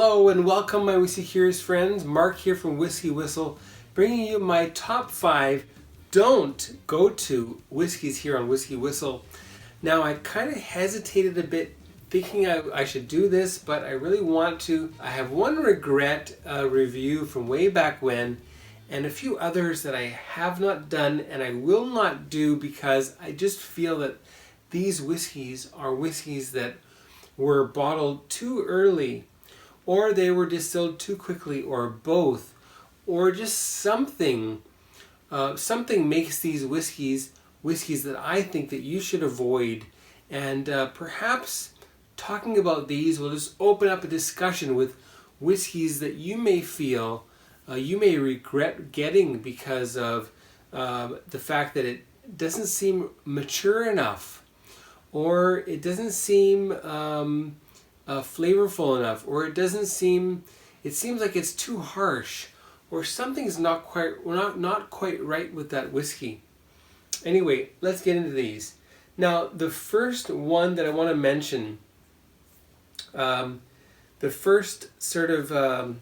Hello and welcome my Whiskey Curious friends. Mark here from WhiskyWhistle, bringing you my top 5 don't go to whiskeys here on WhiskyWhistle. Now I kind of hesitated a bit thinking I should do this, but I really want to. I have one regret review from way back when and a few others that I have not done and I will not do because I just feel that these whiskeys are whiskeys that were bottled too early, or they were distilled too quickly, or both, or just something makes these whiskeys that I think that you should avoid. And perhaps talking about these will just open up a discussion with whiskeys that you may feel you may regret getting because of the fact that it doesn't seem mature enough, or it doesn't seem flavorful enough, or it seems like it's too harsh, or something's not quite right with that whiskey. Anyway, let's get into these. Now, the first one that I want to mention, the first sort of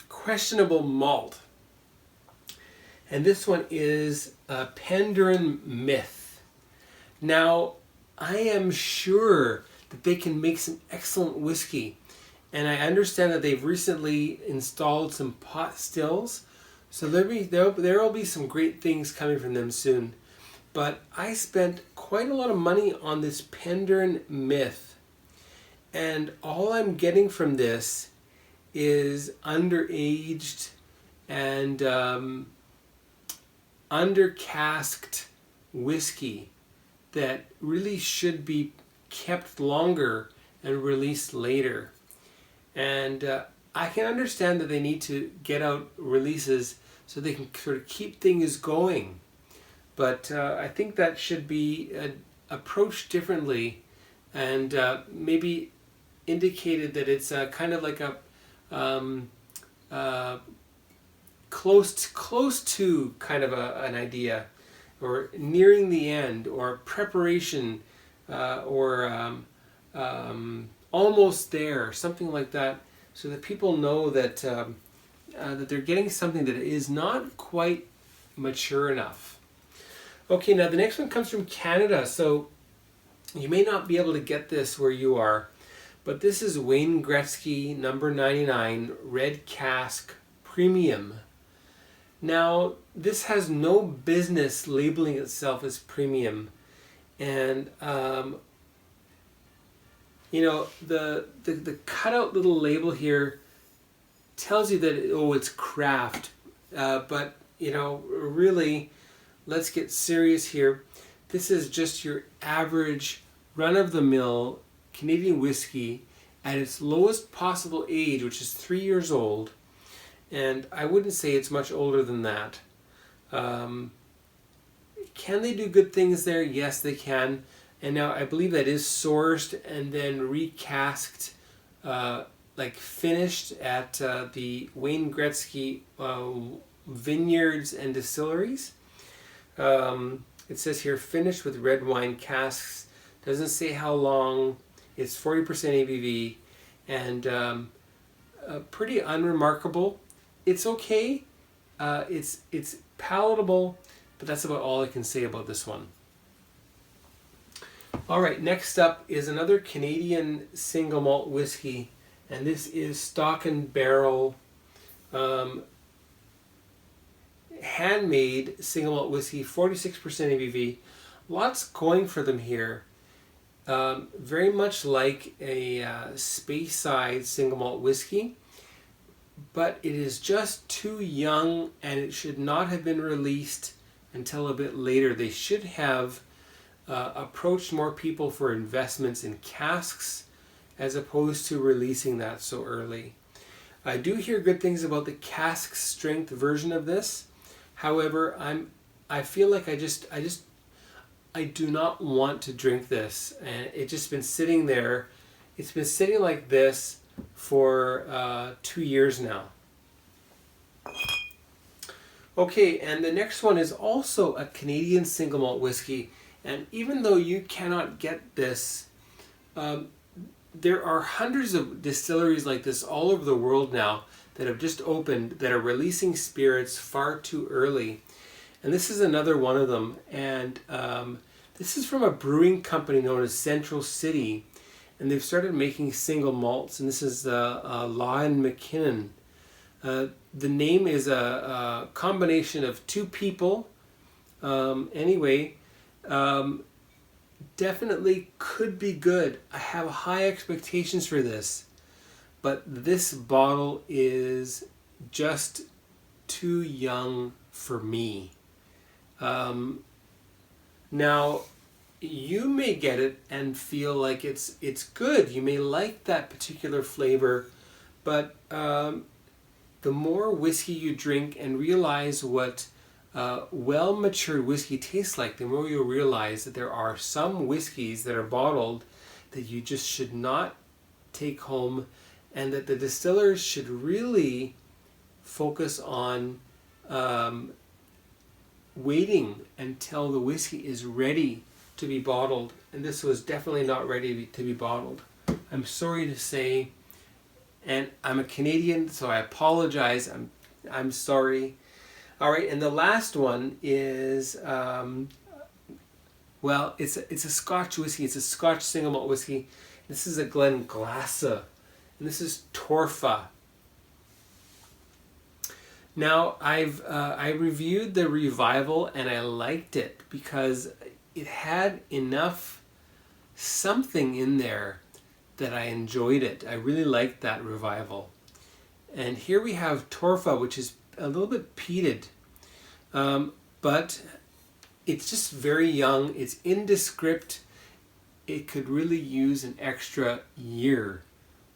questionable malt, and this one is Pandaren Myth. Now, I am sure that they can make some excellent whiskey, and I understand that they've recently installed some pot stills, so there will be some great things coming from them soon. But I spent quite a lot of money on this Pandaren Myth, and all I'm getting from this is underaged and under-casked whiskey that really should be kept longer and released later. And I can understand that they need to get out releases so they can sort of keep things going. But I think that should be approached differently, and maybe indicated that it's kind of like a close to kind of an idea, or nearing the end, or preparation, or almost there, something like that, so that people know that that they're getting something that is not quite mature enough. Okay, now the next one comes from Canada, so you may not be able to get this where you are, but this is Wayne Gretzky No. 99 Red Cask Premium. Now, this has no business labeling itself as premium, and you know, the cutout little label here tells you that it's craft, but you know, really, let's get serious here. This is just your average run-of-the-mill Canadian whiskey at its lowest possible age, which is 3 years old. And I wouldn't say it's much older than that. Can they do good things there? Yes, they can. And now I believe that is sourced and then recasked, like finished at the Wayne Gretzky vineyards and distilleries. It says here finished with red wine casks. Doesn't say how long. It's 40% ABV, and pretty unremarkable. It's okay. It's palatable, but that's about all I can say about this one. All right, next up is another Canadian single malt whiskey, and this is Stock and Barrel Handmade single malt whiskey, 46% ABV. Lots going for them here. Very much like a Speyside single malt whiskey, but it is just too young and it should not have been released until a bit later. They should have approached more people for investments in casks as opposed to releasing that so early. I do hear good things about the cask strength version of this. However, I feel like I do not want to drink this, and it's just been sitting there. It's been sitting like this for 2 years now. Okay, and the next one is also a Canadian single malt whiskey, and even though you cannot get this there are hundreds of distilleries like this all over the world now that have just opened that are releasing spirits far too early. And this is another one of them. And this is from a brewing company known as Central City. And they've started making single malts. And this is Law and MacKinnon. The name is a combination of two people. Definitely could be good. I have high expectations for this. But this bottle is just too young for me. Now, you may get it and feel like it's good. You may like that particular flavor, but the more whiskey you drink and realize what well-matured whiskey tastes like, the more you'll realize that there are some whiskeys that are bottled that you just should not take home, and that the distillers should really focus on waiting until the whiskey is ready to be bottled. And this was definitely not ready to be bottled. I'm sorry to say, and I'm a Canadian, so I apologize. I'm sorry. All right, and the last one is, well, it's a Scotch whiskey. It's a Scotch single malt whiskey. This is a Glenglassaugh, and this is Torfa. Now, I reviewed the Revival, and I liked it because it had enough something in there that I enjoyed it. I really liked that Revival. And here we have Torfa, which is a little bit peated, but it's just very young. It's indescript. It could really use an extra year.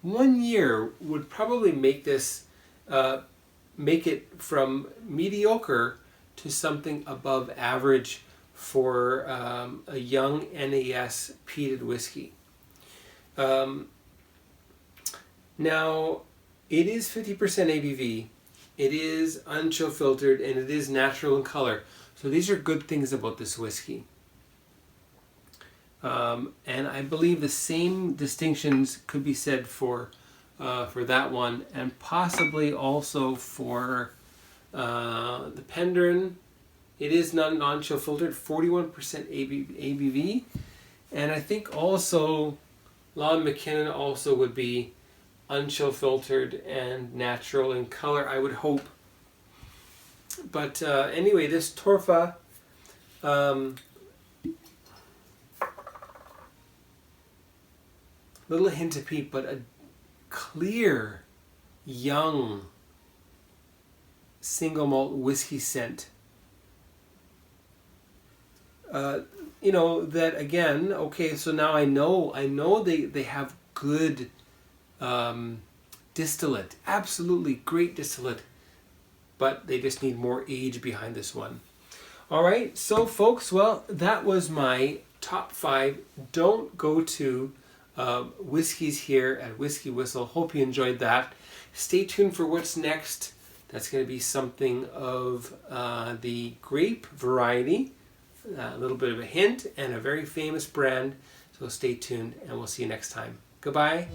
1 year would probably make this, make it from mediocre to something above average for a young NAS peated whiskey. Now, it is 50% ABV. It is unchill filtered, and it is natural in color. So these are good things about this whiskey. And I believe the same distinctions could be said for that one, and possibly also for the Pandaren. It is non-chill filtered, 41% ABV, and I think also Law and MacKinnon also would be unchill filtered and natural in color, I would hope. But anyway, this Torfa, little hint of peat, but a clear, young, single malt whiskey scent. You know, that again, okay, so now I know they have good distillate, absolutely great distillate, but they just need more age behind this one. All right, so folks, well, that was my top 5 don't go to whiskeys here at WhiskyWhistle. Hope you enjoyed that. Stay tuned for what's next. That's going to be something of the grape variety, a little bit of a hint, and a very famous brand. So stay tuned, and we'll see you next time. Goodbye.